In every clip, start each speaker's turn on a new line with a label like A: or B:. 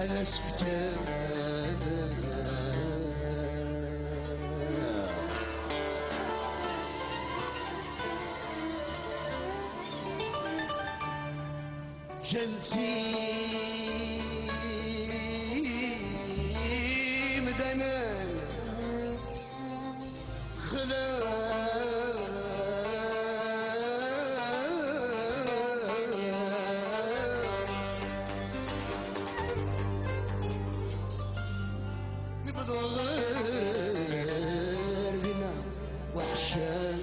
A: أنا سفكر جلتي مدنا خلا غير دينا وحشان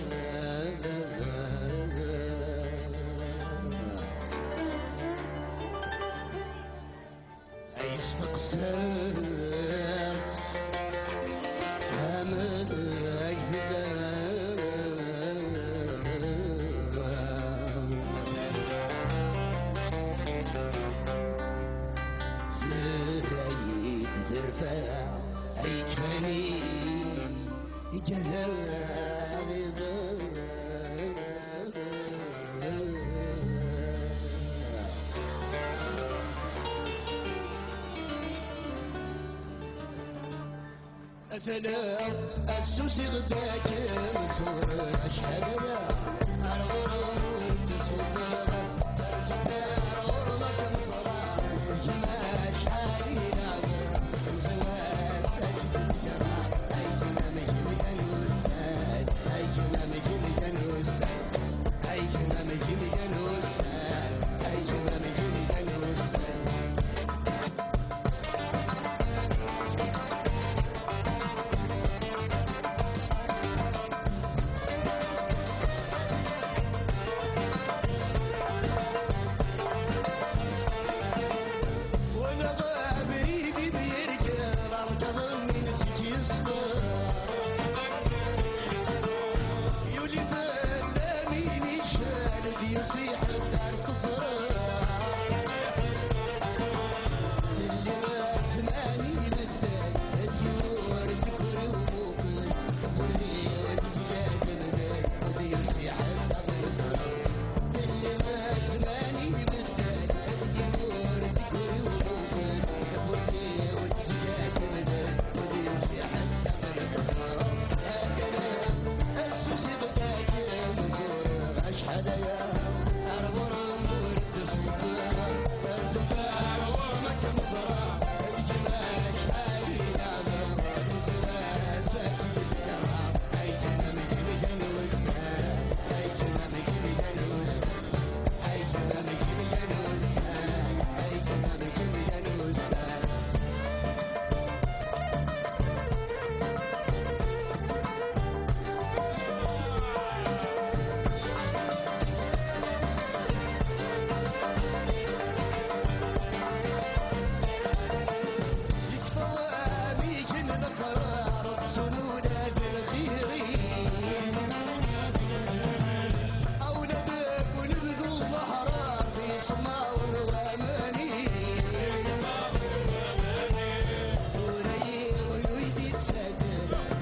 A: استقسمت همد زرايد ترفع اي كفاني أثناء السوسي غداك مصور أشهد أنا الغرور بصدق أرزقنا غرمك مصرع جمال شعري نعمة زوار سجد الكرام أي كنا مجمع نوسان أي كنا مجمع نوسان أي كنا مجمع نوسان أي كنا مجمع نوسان يصيح الدار تصرخ اللي راس ماني مدد الديور تكبر وبوكل واللي وتزداد مدد ودي يصيح الدار اللي راس ماني مدد الديور تكبر وبوكل واللي وتزداد مدد ودي يصيح الدار هكذا السوسي بداك مزور اشحال يا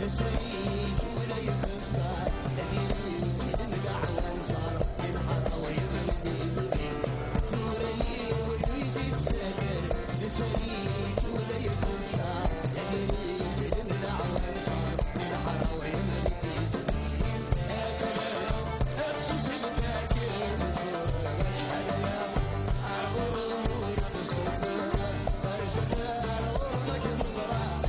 A: سعيد ولا يخسر الذي يمدع وانصار الحر ويمدي كوري ويريد يتسكر سعيد ولا يخسر الذي يمدع وانصار الحر ويمدي هكذا السوسي بداك مزور اشحال يا الغرور تصدر ارزقنا غرمك مزرعه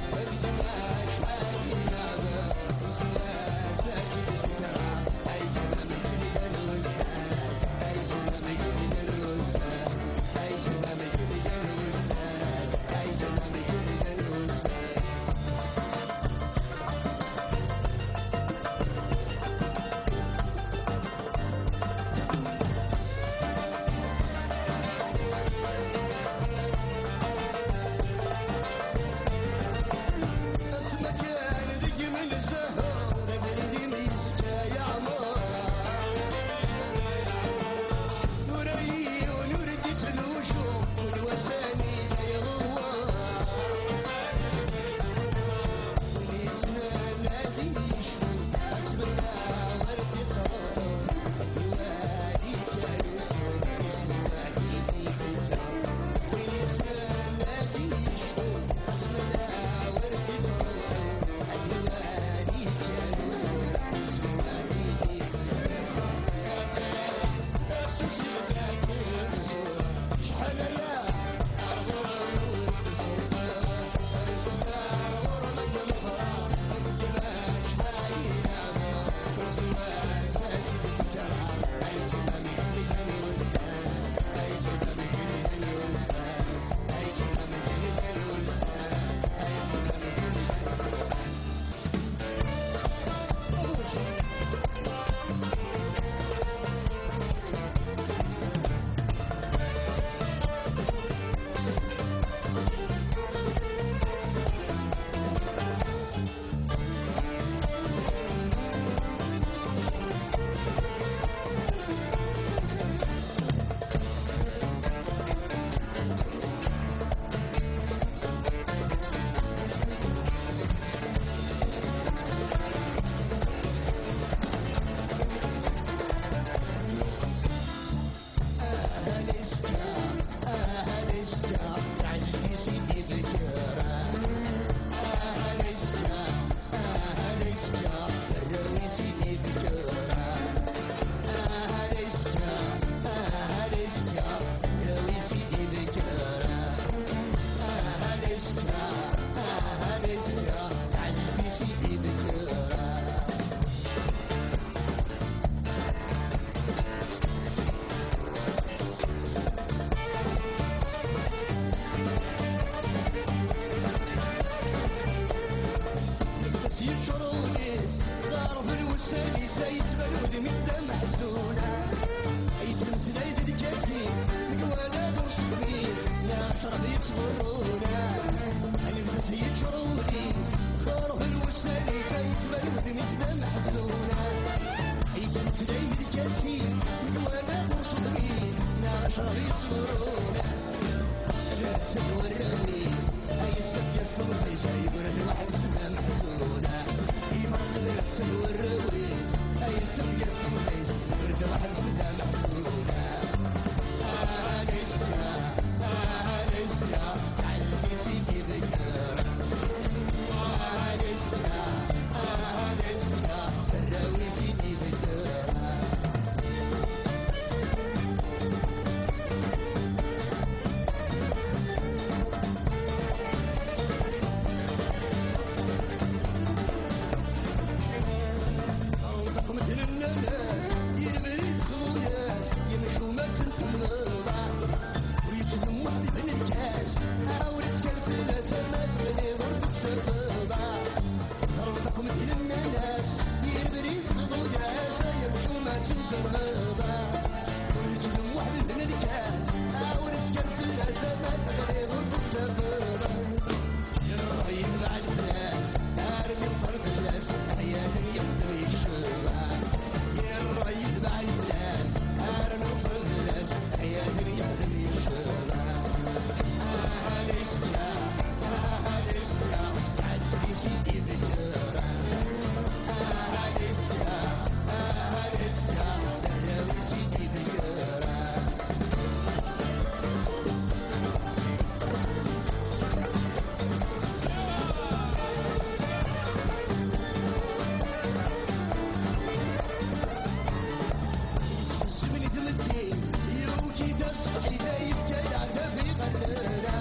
A: يذكرها. يشرونيس ضارب الوساني زايد بلود مسدا محزونة يتمس ليد الكاسيس الكوالا درس الكميس ناشرب يتصبرونا النفس يشرونيس ضارب الوساني زايد بلود مسدا محزونة يتمس ليد الكاسيس الكوالا درس الكميس ناشرب يتصبرونا الرسل والرميس هاي السب يسلم زي سايبر الواحد سنة محزونة يفرق الرسل والرويس هاي السب يسلم زي سايبر الواحد سنة محزونة. أنسنا تعلمي سيدي ذكرى أنسنا الراوي سيدي ذكرى. مثل الناس يرمي الخوياس يمشوا ما تنتمضى ويجلم واحد من الكاس عاودت كالفلاس ما تغلي ضربك سفضى ربطك مثل الناس يرمي الخوياس يمشوا ما تنتمضى ويجلم واحد من الكاس عاودت كالفلاس ما تغلي ضربك سفضى. يا الرهيب مع الفلاس ارمي بصرف الناس احيانا يخدم الشغل. يا الرهيب مع الفلاس ارمي بصرف الناس احيانا يخدم الشغل. أنسنا تعزني سيدي ذكرى أنسنا الراوي سيدي ذكرى. تحسبني تمدي يوكي تصبح دايف كالعادة في غلنا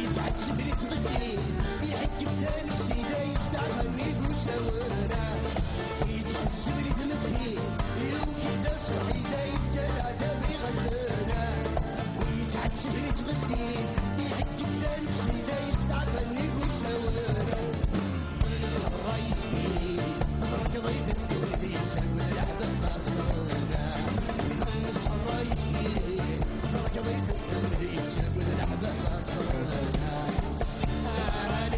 A: يتعجبني تغدي يحك الثاني سيدا يستعملني بوساورنا يتحسبني تمدي يوكي تصبح دايف كالعادة في غلنا يتعجبني تغدي يحك الثاني سيدا يستعملني بوساورنا. الرايس فيه ركضيت الدود يسوي الأحباب باصرنا الرايس فيه ركضيت الدود يسوي الأحباب باصرنا.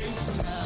A: أنسنا